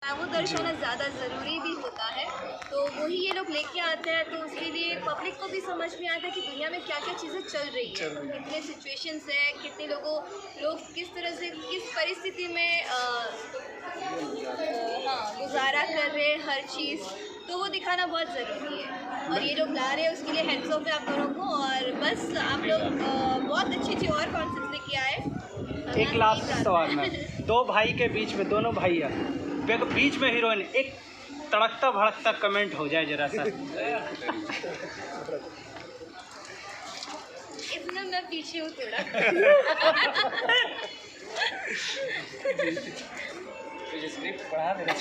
है वो दर्शाना ज़्यादा ज़रूरी भी होता है। तो वही ये लोग लेके आते हैं, तो उसके लिए पब्लिक को भी समझ में आता है कि दुनिया में क्या क्या चीज़ें चल रही है, कितने सिचुएशंस है, कितने लोग किस तरह से किस परिस्थिति में गुजारा कर रहे हैं हर चीज़, तो वो दिखाना बहुत ज़रूरी है। और ये लोग ला रहे हैं, उसके लिए हैट्स ऑफ है आप दोनों को। और बस आप लोग बहुत अच्छी और कॉन्सेप्ट लेके आए। एक लास्ट सवाल में, दो भाई के बीच में, दोनों भाई है, बीच में हीरोइन, एक तड़कता भड़कता कमेंट हो जाए जरा सा। इतना मैं पीछे हूँ थोड़ा। स्क्रिप्ट पढ़ा देना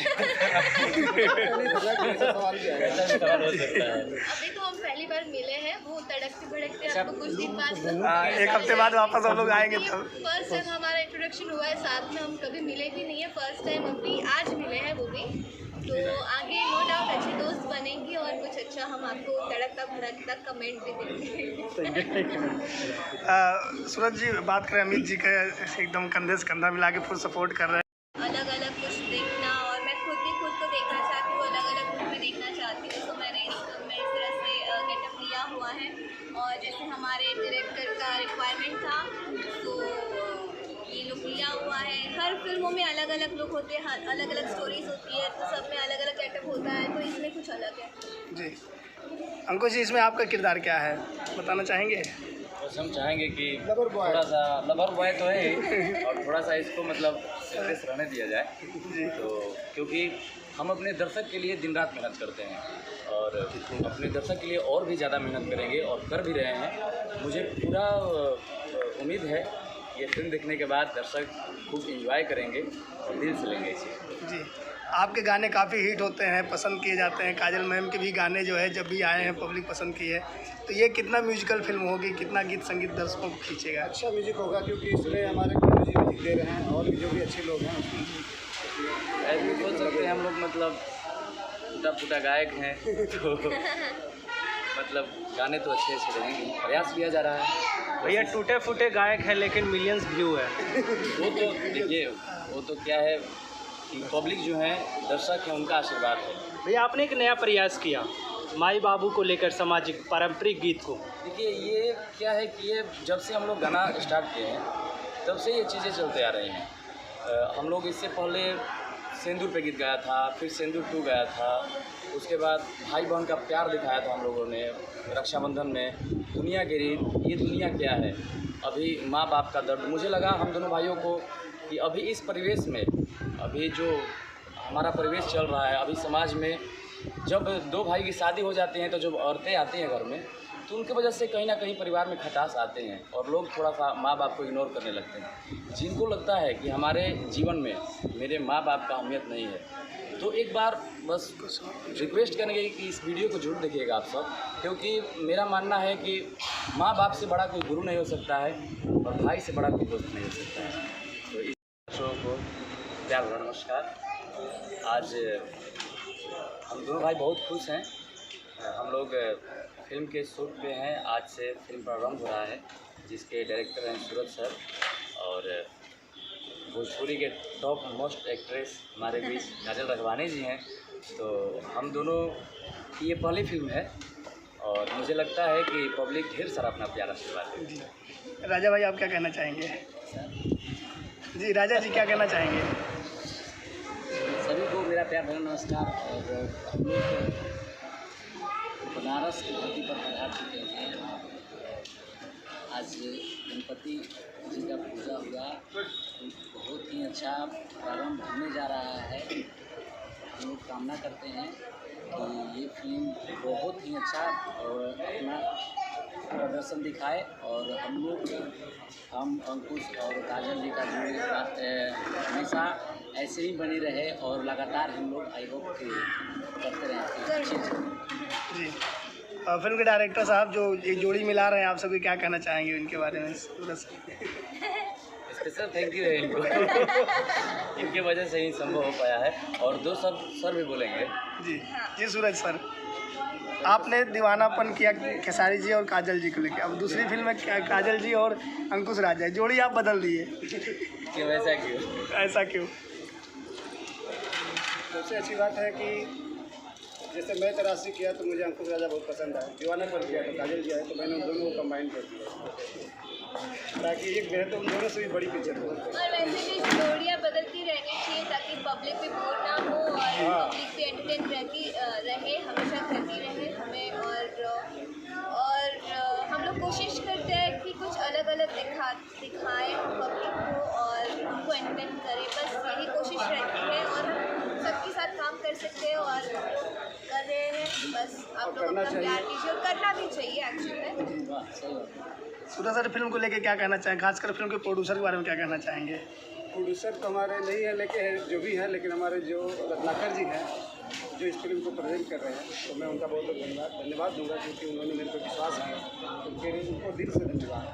अभी तो हम पहली बार मिले हैं, वो तड़कते भड़कते आपको कुछ दिन बाद, एक हफ्ते बाद वापस हम लोग आएंगे तब। फर्स्ट टाइम हमारा इंट्रोडक्शन हुआ है साथ में, हम कभी मिले भी नहीं है, फर्स्ट टाइम अभी आज मिले हैं वो भी। तो आगे नो डाउट अच्छे दोस्त बनेंगे और कुछ अच्छा हम आपको तड़कता भड़कता कमेंट भी देंगे। सूरज जी, बात करें अमित जी का, एकदम कंधे से कंधा मिला के फुल सपोर्ट कर रहे हैं। अलग अलग कुछ देखना, और मैं खुद को देखना चाहती हूँ, अलग अलग मूवी देखना चाहती हूँ। तो मैं इस तरह से गेटअप लिया हुआ है, और जैसे हमारे डायरेक्टर का रिक्वायरमेंट था तो ये लुक लिया हुआ है। हर फिल्मों में अलग अलग लुक होते हैं, अलग अलग स्टोरीज होती है, तो सब में अलग अलग गेटअप होता है, तो इसमें कुछ अलग है जी। अंकुश जी, इसमें आपका किरदार क्या है, बताना चाहेंगे? बस हम चाहेंगे कि थोड़ा सा लवर बॉय तो है ही, और थोड़ा सा इसको मतलब सीरियस रहने दिया जाए। तो क्योंकि हम अपने दर्शक के लिए दिन रात मेहनत करते हैं, और अपने दर्शक के लिए और भी ज़्यादा मेहनत करेंगे, और कर भी रहे हैं। मुझे पूरा उम्मीद है ये फिल्म देखने के बाद दर्शक खूब एंजॉय करेंगे और दिल से लेंगे इसे। जी, आपके गाने काफ़ी हिट होते हैं, पसंद किए जाते हैं। काजल मैम के भी गाने जो है जब भी आए हैं पब्लिक पसंद की है। तो ये कितना म्यूजिकल फिल्म होगी, कितना गीत संगीत दर्शकों को खींचेगा? अच्छा म्यूजिक होगा, क्योंकि इसमें हमारे गुरु जी म्यूजिक दे रहे हैं, और भी जो भी अच्छे लोग हैं उसमें ऐसे सोच सकते हैं हम लोग, मतलब टूटा फूटा गायक हैं तो मतलब गाने तो अच्छे अच्छे रहेंगे, प्रयास किया जा रहा है। भैया टूटे फूटे गायक है लेकिन मिलियंस व्यू है। वो तो देखिए, वो तो क्या है कि पब्लिक जो है, दर्शक है, उनका आशीर्वाद है। भैया आपने एक नया प्रयास किया माई बाबू को लेकर, सामाजिक पारंपरिक गीत को। देखिए ये क्या है कि ये जब से हम लोग गाना स्टार्ट किए हैं तब से ये चीज़ें चलते आ रही हैं। हम लोग इससे पहले सिंदूर पे गीत गाया था, फिर सिंदूर 2 गाया था, उसके बाद भाई बहन का प्यार दिखाया था हम लोगों ने रक्षाबंधन में, दुनिया के रीत, ये दुनिया क्या है, अभी माँ बाप का दर्द। मुझे लगा हम दोनों भाइयों को कि अभी इस परिवेश में, अभी जो हमारा परिवेश चल रहा है, अभी समाज में जब 2 भाई की शादी हो जाती हैं तो जब औरतें आती हैं घर में, तो उनके वजह से कहीं ना कहीं परिवार में खटास आते हैं, और लोग थोड़ा सा माँ बाप को इग्नोर करने लगते हैं। जिनको लगता है कि हमारे जीवन में मेरे माँ बाप का अहमियत नहीं है, तो एक बार बस रिक्वेस्ट करेंगे कि इस वीडियो को जरूर देखिएगा आप सब, क्योंकि मेरा मानना है कि माँ बाप से बड़ा कोई गुरु नहीं हो सकता है, और भाई से बड़ा कोई दोस्त नहीं हो सकता है। तो इस शो को प्यार भरा नमस्कार। आज हम दोनों भाई बहुत खुश हैं। हम लोग फिल्म के शूट पे हैं, आज से फिल्म प्रारंभ हो रहा है, जिसके डायरेक्टर हैं सूरज सर, और भोजपुरी के टॉप मोस्ट एक्ट्रेस हमारे बीच काजल रखवानी जी हैं। तो हम दोनों की ये पहली फिल्म है, और मुझे लगता है कि पब्लिक ढेर सारा अपना प्यार आशीर्वाद देगी। राजा भाई आप क्या कहना चाहेंगे? जी राजा जी क्या कहना चाहेंगे? सभी को मेरा प्यार भरा नमस्कार। और हम लोग बनारस के धरती पर पधार चुके हैं। आज गणपति जी का पूजा हुआ, बहुत ही अच्छा प्रारंभ होने जा रहा है। हम लोग कामना करते हैं कि ये फिल्म बहुत ही अच्छा और अपना प्रदर्शन दिखाए, और हम अंकुश और काजल जी का जो हमेशा ऐसे ही बनी रहे, और लगातार हम लोग आई होप करते रहें। जी, फिल्म के डायरेक्टर साहब जो एक जोड़ी मिला रहे हैं, आप सभी क्या कहना चाहेंगे उनके बारे में? स्पेशल थैंक यू है इनको इनके वजह से ही संभव हो पाया है, और 2 सब सर भी बोलेंगे। जी जी सूरज सर, आपने दीवानापन किया खेसारी जी और काजल जी को लेकर, अब दूसरी फिल्म में काजल जी और अंकुश राजा, जोड़ी आप बदल दिए, क्यों, ऐसा क्यों? ऐसा क्यों? सबसे अच्छी बात है कि जैसे मैं तराशी किया तो मुझे अंकुश राजा बहुत पसंद आया, दीवाना पर किया तो काजल जी आए, तो मैंने उन दोनों को कंबाइन कर दिया ताकि एक बेहतर उन दोनों से भी बड़ी पिक्चर हो। और वैसे भी जोड़ियाँ बदलती रहनी चाहिए ताकि पब्लिक भी बोर ना हो और पब्लिक भी एंटरटेन रहे, हमेशा करती रहे हमें। और हम लोग कोशिश करते हैं कि कुछ अलग अलग दिखाएं पब्लिक को और उनको एंटरटेन करें, बस यही कोशिश रहती है। और हम सबके साथ काम कर सकते हैं और हम लोग कर रहे हैं, बस आप लोग अपना प्यार दीजिए और करना भी चाहिए एक्चुअली में। वाह, सही बात। सूर्या सर फिल्म को लेके क्या कहना चाहेंगे, खासकर फिल्म के प्रोड्यूसर के बारे में क्या कहना चाहेंगे? प्रोड्यूसर तो हमारे नहीं है, लेकिन जो भी है, लेकिन हमारे जो रत्नाकर जी हैं जो इस फिल्म को प्रेजेंट कर रहे हैं, तो मैं उनका बहुत बहुत धन्यवाद दूंगा क्योंकि उन्होंने मेरे को विश्वास किया, तो फिर उनको दिल से धन्यवाद।